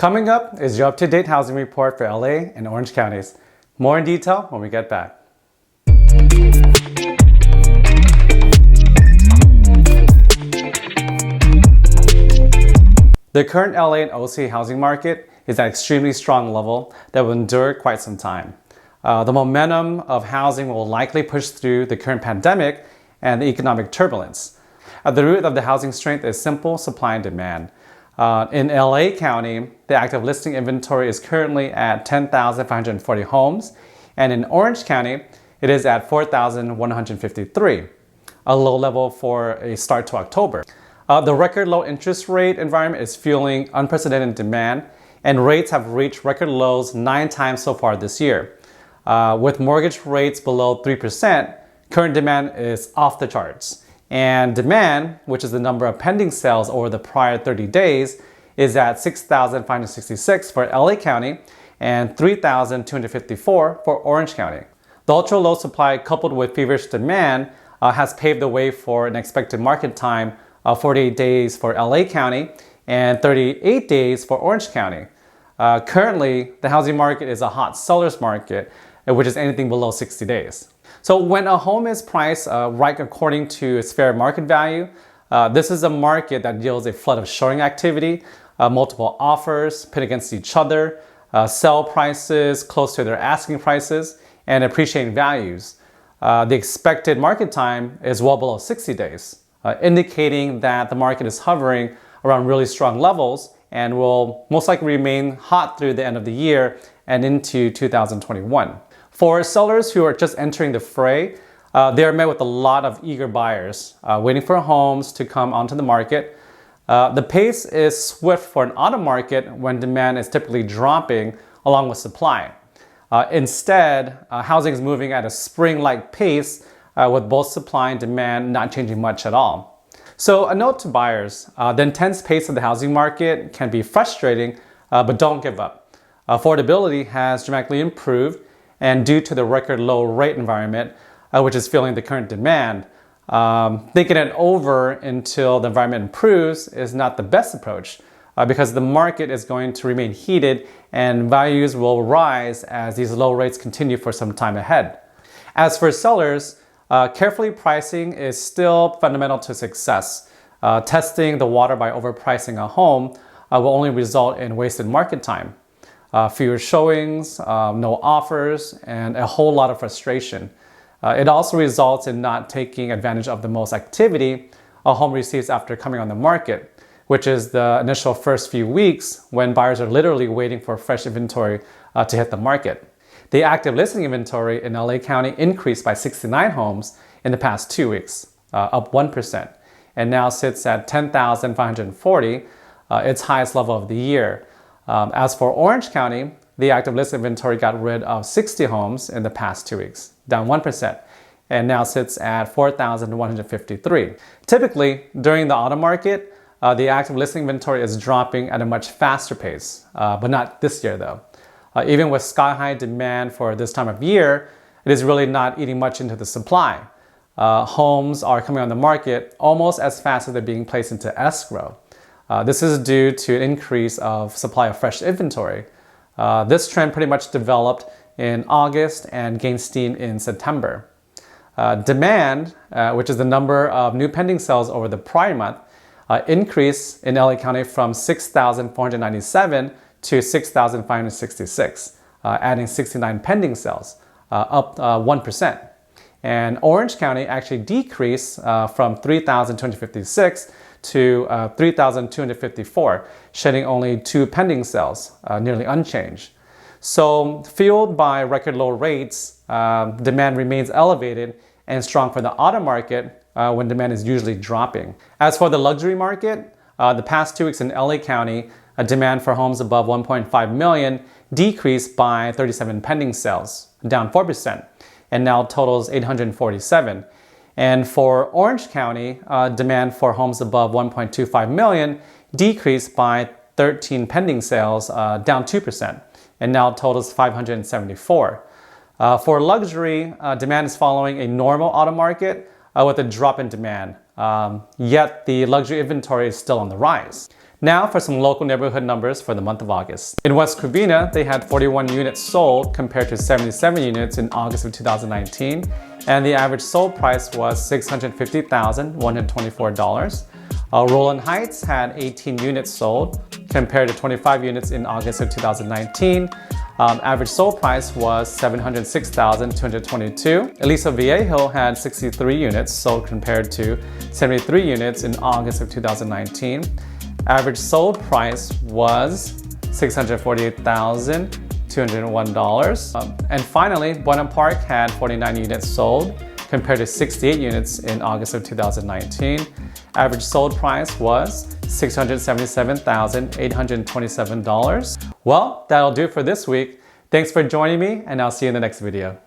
Coming up is your up-to-date housing report for LA and Orange counties. More in detail when we get back. The current LA and OC housing market is at an extremely strong level that will endure quite some time. The momentum of housing will likely push through the current pandemic and the economic turbulence. At the root of the housing strength is simple supply and demand. In LA County, the active listing inventory is currently at 10,540 homes, and in Orange County, it is at 4,153, a low level for a start to October. The record low interest rate environment is fueling unprecedented demand, and rates have reached record lows 9 times so far this year. With mortgage rates below 3%, current demand is off the charts. And demand, which is the number of pending sales over the prior 30 days, is at 6,566 for LA County and 3,254 for Orange County. The ultra-low supply coupled with feverish demand has paved the way for an expected market time of 48 days for LA County and 38 days for Orange County. Currently, the housing market is a hot seller's market, which is anything below 60 days. So when a home is priced right according to its fair market value, this is a market that yields a flood of showing activity, multiple offers pit against each other, sell prices close to their asking prices, and appreciating values. The expected market time is well below 60 days, indicating that the market is hovering around really strong levels and will most likely remain hot through the end of the year and into 2021. For sellers who are just entering the fray, they are met with a lot of eager buyers waiting for homes to come onto the market. The pace is swift for an auto market when demand is typically dropping along with supply. Instead, housing is moving at a spring-like pace with both supply and demand not changing much at all. So a note to buyers, the intense pace of the housing market can be frustrating, but don't give up. Affordability has dramatically improved, and due to the record low rate environment, which is fueling the current demand, thinking it over until the environment improves is not the best approach because the market is going to remain heated and values will rise as these low rates continue for some time ahead. As for sellers, carefully pricing is still fundamental to success. Testing the water by overpricing a home will only result in wasted market time. Fewer showings, no offers, and a whole lot of frustration. It also results in not taking advantage of the most activity a home receives after coming on the market, which is the initial first few weeks when buyers are literally waiting for fresh inventory to hit the market. The active listing inventory in LA County increased by 69 homes in the past 2 weeks, up 1%, and now sits at 10,540, its highest level of the year. As for Orange County, the active listing inventory got rid of 60 homes in the past 2 weeks, down 1%, and now sits at 4,153. Typically, during the auto market, the active listing inventory is dropping at a much faster pace, but not this year though. Even with sky-high demand for this time of year, it is really not eating much into the supply. Homes are coming on the market almost as fast as they're being placed into escrow. This is due to an increase of supply of fresh inventory. This trend pretty much developed in August and gained steam in September. Demand, which is the number of new pending sales over the prior month, increased in LA County from 6,497 to 6,566, adding 69 pending sales, up 1%. And Orange County actually decreased from 3,256 to 3,254, shedding only 2 pending sales, nearly unchanged. So fueled by record low rates, demand remains elevated and strong for the auto market when demand is usually dropping. As for the luxury market, the past 2 weeks in LA County, demand for homes above 1.5 million decreased by 37 pending sales, down 4%, and now totals 847. And for Orange County, demand for homes above 1.25 million decreased by 13 pending sales, down 2%, and now totals 574. For luxury, demand is following a normal auto market with a drop in demand, yet the luxury inventory is still on the rise. Now for some local neighborhood numbers for the month of August. In West Covina, they had 41 units sold compared to 77 units in August of 2019, and the average sold price was $650,124. Rowland Heights had 18 units sold compared to 25 units in August of 2019. Average sold price was $706,222. Aliso Viejo had 63 units sold compared to 73 units in August of 2019. Average sold price was $648,201. And finally, Buena Park had 49 units sold compared to 68 units in August of 2019. Average sold price was $677,827. Well, that'll do it for this week. Thanks for joining me, and I'll see you in the next video.